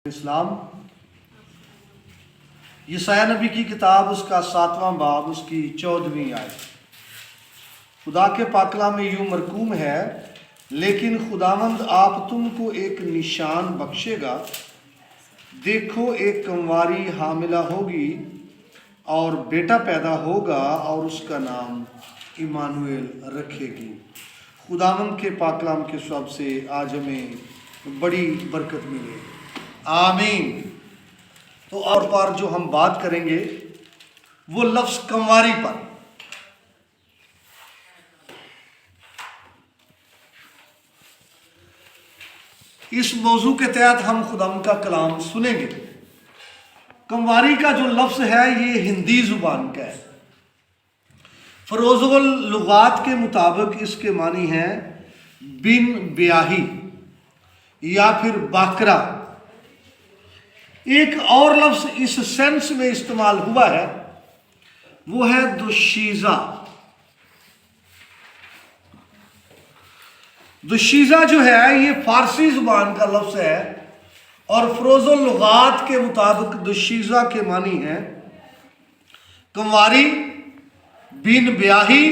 اسلام یسایہ نبی کی کتاب اس کا 7واں باب اس کی 14ویں آیت خدا کے پاک کلام میں یوں مرقوم ہے، لیکن خداوند آپ تم کو ایک نشان بخشے گا، دیکھو ایک کنواری حاملہ ہوگی اور بیٹا پیدا ہوگا اور اس کا نام ایمانویل رکھے گی۔ خداوند کے پاک کلام کے سبب سے آج ہمیں بڑی برکت ملے، آمین۔ تو اور پر جو ہم بات کریں گے وہ لفظ کنواری پر۔ اس موضوع کے تحت ہم خداوند کا کلام سنیں گے۔ کنواری کا جو لفظ ہے یہ ہندی زبان کا ہے۔ فروز اللغات کے مطابق اس کے معنی ہیں بن بیاہی یا پھر باکرا۔ ایک اور لفظ اس سینس میں استعمال ہوا ہے، وہ ہے دوشیزہ۔ دوشیزہ جو ہے یہ فارسی زبان کا لفظ ہے اور فروز اللغات کے مطابق دوشیزہ کے معنی ہیں کنواری، بن بیاہی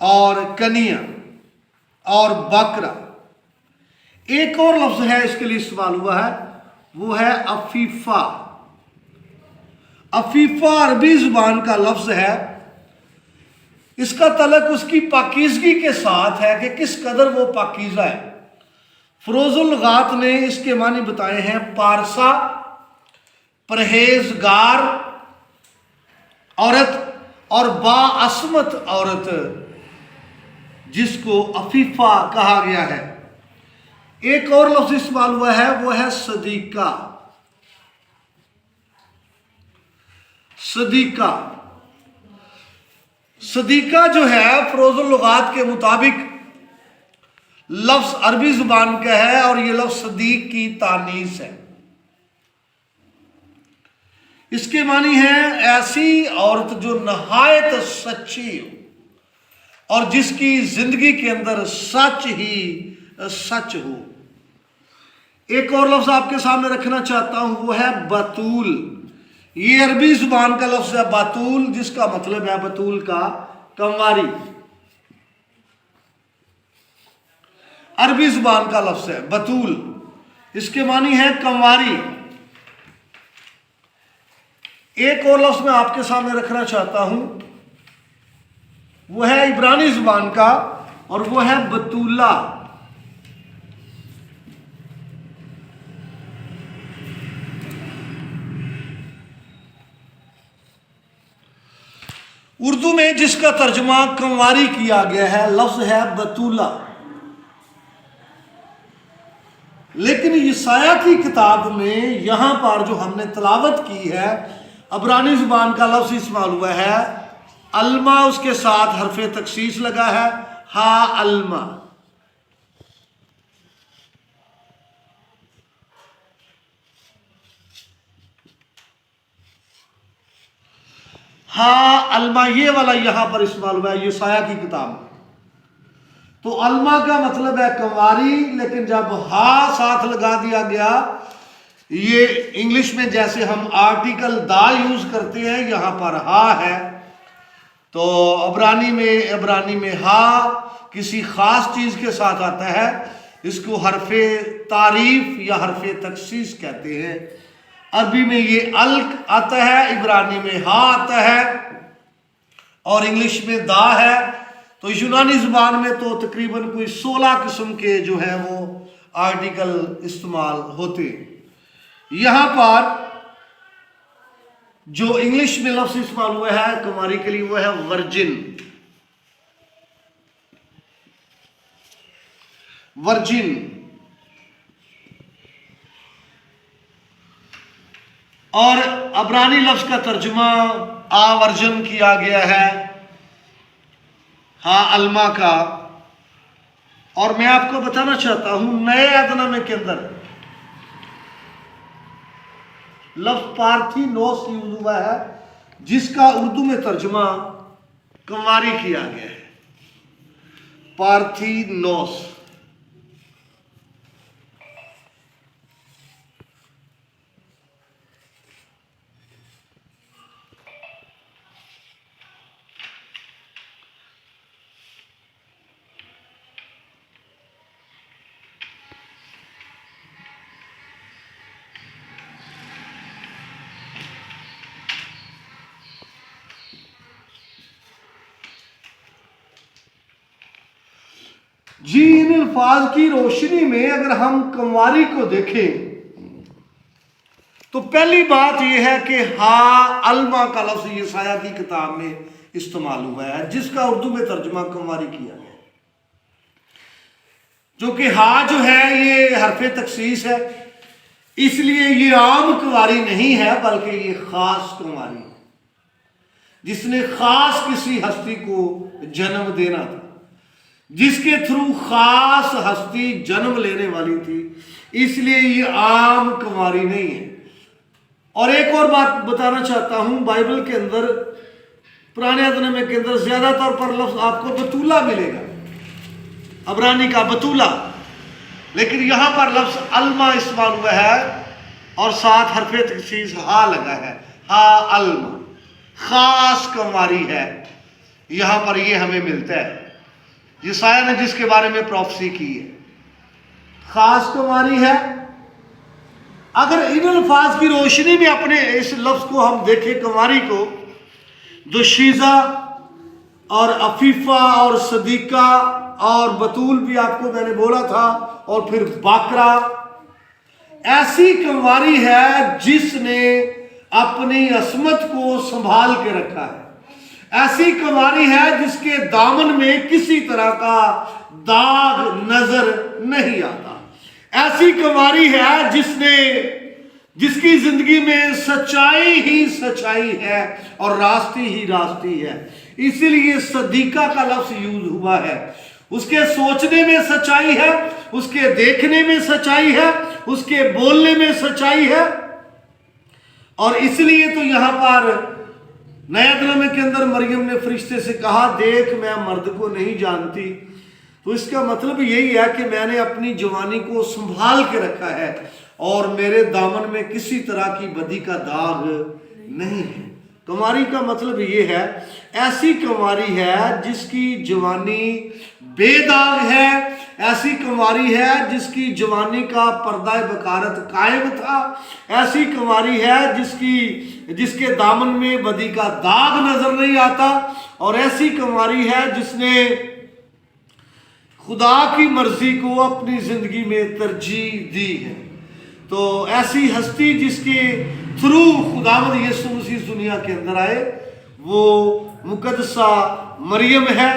اور کنیا اور باکرا۔ ایک اور لفظ ہے اس کے لیے استعمال ہوا ہے، وہ ہے عفیفہ۔ عفیفہ عربی زبان کا لفظ ہے، اس کا تعلق اس کی پاکیزگی کے ساتھ ہے کہ کس قدر وہ پاکیزہ ہے۔ فروز اللغات نے اس کے معنی بتائے ہیں پارسا، پرہیزگار عورت اور باعصمت عورت، جس کو عفیفہ کہا گیا ہے۔ ایک اور لفظ استعمال ہوا ہے، وہ ہے صدیقہ۔ صدیقہ صدیقہ جو ہے فروز اللغات کے مطابق لفظ عربی زبان کا ہے اور یہ لفظ صدیق کی تانیث ہے۔ اس کے معنی ہیں ایسی عورت جو نہایت سچی ہو اور جس کی زندگی کے اندر سچ ہی سچ ہو۔ ایک اور لفظ آپ کے سامنے رکھنا چاہتا ہوں، وہ ہے بتول۔ یہ عربی زبان کا لفظ ہے بتول، جس کا مطلب ہے بتول کا کنواری۔ عربی زبان کا لفظ ہے بتول، اس کے معنی ہے کنواری۔ ایک اور لفظ میں آپ کے سامنے رکھنا چاہتا ہوں، وہ ہے عبرانی زبان کا اور وہ ہے بتولہ۔ اردو میں جس کا ترجمہ کنواری کیا گیا ہے لفظ ہے بتولہ، لیکن یسایہ کی کتاب میں یہاں پر جو ہم نے تلاوت کی ہے عبرانی زبان کا لفظ استعمال ہوا ہے الما، اس کے ساتھ حرف تخصیص لگا ہے ہا الما۔ ہا الما یہ والا یہاں پر استعمال ہوا ہے یسایہ کی کتاب میں۔ تو الما کا مطلب ہے کنواری، لیکن جب ہا ساتھ لگا دیا گیا، یہ انگلش میں جیسے ہم آرٹیکل دا یوز کرتے ہیں، یہاں پر ہا ہے۔ تو عبرانی میں ہا کسی خاص چیز کے ساتھ آتا ہے، اس کو حرف تعریف یا حرف تخصیص کہتے ہیں۔ عربی میں یہ الک آتا ہے، عبرانی میں ہا آتا ہے اور انگلش میں دا ہے۔ تو یونانی زبان میں تو تقریباً کوئی 16 قسم کے جو ہیں وہ آرٹیکل استعمال ہوتے ہیں۔ یہاں پر جو انگلش میں لفظ استعمال ہوا ہے کنواری کے لیے وہ ہے ورجن۔ ورجن اور عبرانی لفظ کا ترجمہ آورجن کیا گیا ہے ہاں الما کا۔ اور میں آپ کو بتانا چاہتا ہوں نئے عہد نامے کے اندر لفظ پارتھینوس یوز ہوا ہے، جس کا اردو میں ترجمہ کنواری کیا گیا ہے، پارتھینوس۔ جی ان الفاظ کی روشنی میں اگر ہم کنواری کو دیکھیں تو پہلی بات یہ ہے کہ ہا الما کا لفظ یسایہ کی کتاب میں استعمال ہوا ہے، جس کا اردو میں ترجمہ کنواری کیا گیا، جو کہ ہا جو ہے یہ حرف تخصیص ہے، اس لیے یہ عام کنواری نہیں ہے بلکہ یہ خاص کنواری ہے جس نے خاص کسی ہستی کو جنم دینا تھا، جس کے تھرو خاص ہستی جنم لینے والی تھی، اس لیے یہ عام کنواری نہیں ہے۔ اور ایک اور بات بتانا چاہتا ہوں، بائبل کے اندر پرانے عہد نامے کے اندر زیادہ طور پر لفظ آپ کو بتولہ ملے گا، عبرانی کا بتولہ، لیکن یہاں پر لفظ الما استعمال ہوا ہے اور ساتھ حرف تخصیص ہا لگا ہے، ہا الما، خاص کنواری ہے، یہاں پر یہ ہمیں ملتا ہے۔ یسایہ نے جس کے بارے میں پروفیسی کی ہے خاص کنواری ہے۔ اگر ان الفاظ کی روشنی میں اپنے اس لفظ کو ہم دیکھیں کنواری کو، دوشیزہ اور عفیفہ اور صدیقہ اور بتول بھی آپ کو میں نے بولا تھا، اور پھر باکرا، ایسی کنواری ہے جس نے اپنی عصمت کو سنبھال کے رکھا ہے، ایسی کنواری ہے جس کے دامن میں کسی طرح کا داغ نظر نہیں آتا، ایسی کنواری ہے جس کی زندگی میں سچائی ہی سچائی ہے اور راستی ہی راستی ہے، اسی لیے صدیقہ کا لفظ یوز ہوا ہے۔ اس کے سوچنے میں سچائی ہے، اس کے دیکھنے میں سچائی ہے، اس کے بولنے میں سچائی ہے، اور اس لیے تو یہاں پر نئے عہد نامے کے اندر مریم نے فرشتے سے کہا دیکھ میں مرد کو نہیں جانتی، تو اس کا مطلب یہی ہے کہ میں نے اپنی جوانی کو سنبھال کے رکھا ہے اور میرے دامن میں کسی طرح کی بدی کا داغ نہیں ہے۔ کنواری کا مطلب یہ ہے ایسی کنواری ہے جس کی جوانی بے داغ ہے، ایسی کنواری ہے جس کی جوانی کا پردہ بکارت قائم تھا، ایسی کنواری ہے جس کے دامن میں بدی کا داغ نظر نہیں آتا، اور ایسی کنواری ہے جس نے خدا کی مرضی کو اپنی زندگی میں ترجیح دی ہے۔ تو ایسی ہستی جس کے تھرو خداوند یسوع مسیح دنیا کے اندر آئے، وہ مقدسہ مریم ہے،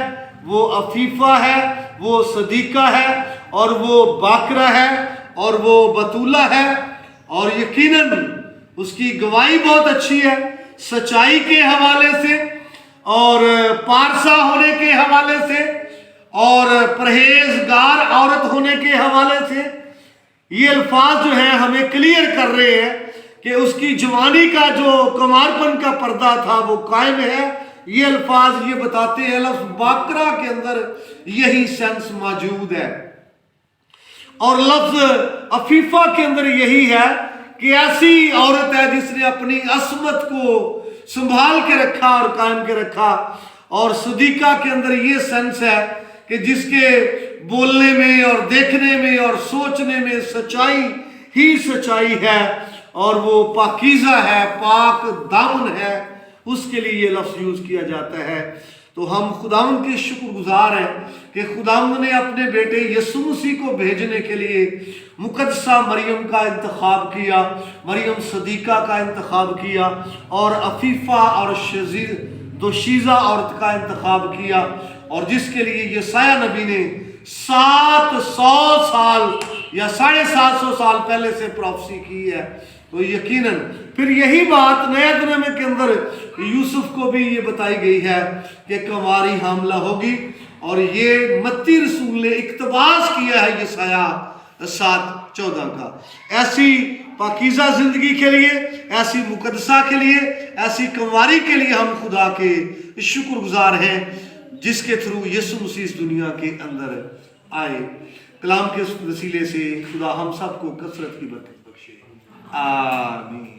وہ عفیفہ ہے، وہ صدیقہ ہے، اور وہ باکرہ ہے، اور وہ بتولہ ہے، اور یقیناً اس کی گواہی بہت اچھی ہے، سچائی کے حوالے سے اور پارسا ہونے کے حوالے سے اور پرہیزگار عورت ہونے کے حوالے سے۔ یہ الفاظ جو ہیں ہمیں کلیئر کر رہے ہیں کہ اس کی جوانی کا جو کنوارپن کا پردہ تھا وہ قائم ہے۔ یہ الفاظ یہ بتاتے ہیں، لفظ باکرہ کے اندر یہی سینس موجود ہے، اور لفظ عفیفہ کے اندر یہی ہے کہ ایسی عورت ہے جس نے اپنی عصمت کو سنبھال کے رکھا اور قائم کے رکھا، اور صدیقہ کے اندر یہ سینس ہے کہ جس کے بولنے میں اور دیکھنے میں اور سوچنے میں سچائی ہی سچائی ہے، اور وہ پاکیزہ ہے، پاک دامن ہے، اس کے لیے یہ لفظ یوز کیا جاتا ہے۔ تو ہم خداوند کے شکر گزار ہیں کہ خداوند نے اپنے بیٹے یسوع مسیح کو بھیجنے کے لیے مقدسہ مریم کا انتخاب کیا، مریم صدیقہ کا انتخاب کیا، اور عفیفہ اور دوشیزہ عورت کا انتخاب کیا، اور جس کے لیے یسایہ نبی نے 700 سال یا 750 سال پہلے سے پروفیسی کی ہے۔ تو یقیناً پھر یہی بات نئے عہد نامے کے اندر یوسف کو بھی یہ بتائی گئی ہے کہ کنواری حاملہ ہوگی، اور یہ متی رسول نے اقتباس کیا ہے یسایہ 7:14 کا۔ ایسی پاکیزہ زندگی کے لیے، ایسی مقدسہ کے لیے، ایسی کنواری کے لیے ہم خدا کے شکر گزار ہیں جس کے تھرو یسوع مسیح اس دنیا کے اندر آئے۔ کلام کے وسیلے سے خدا ہم سب کو کثرت کی برکت بخشے، آمین۔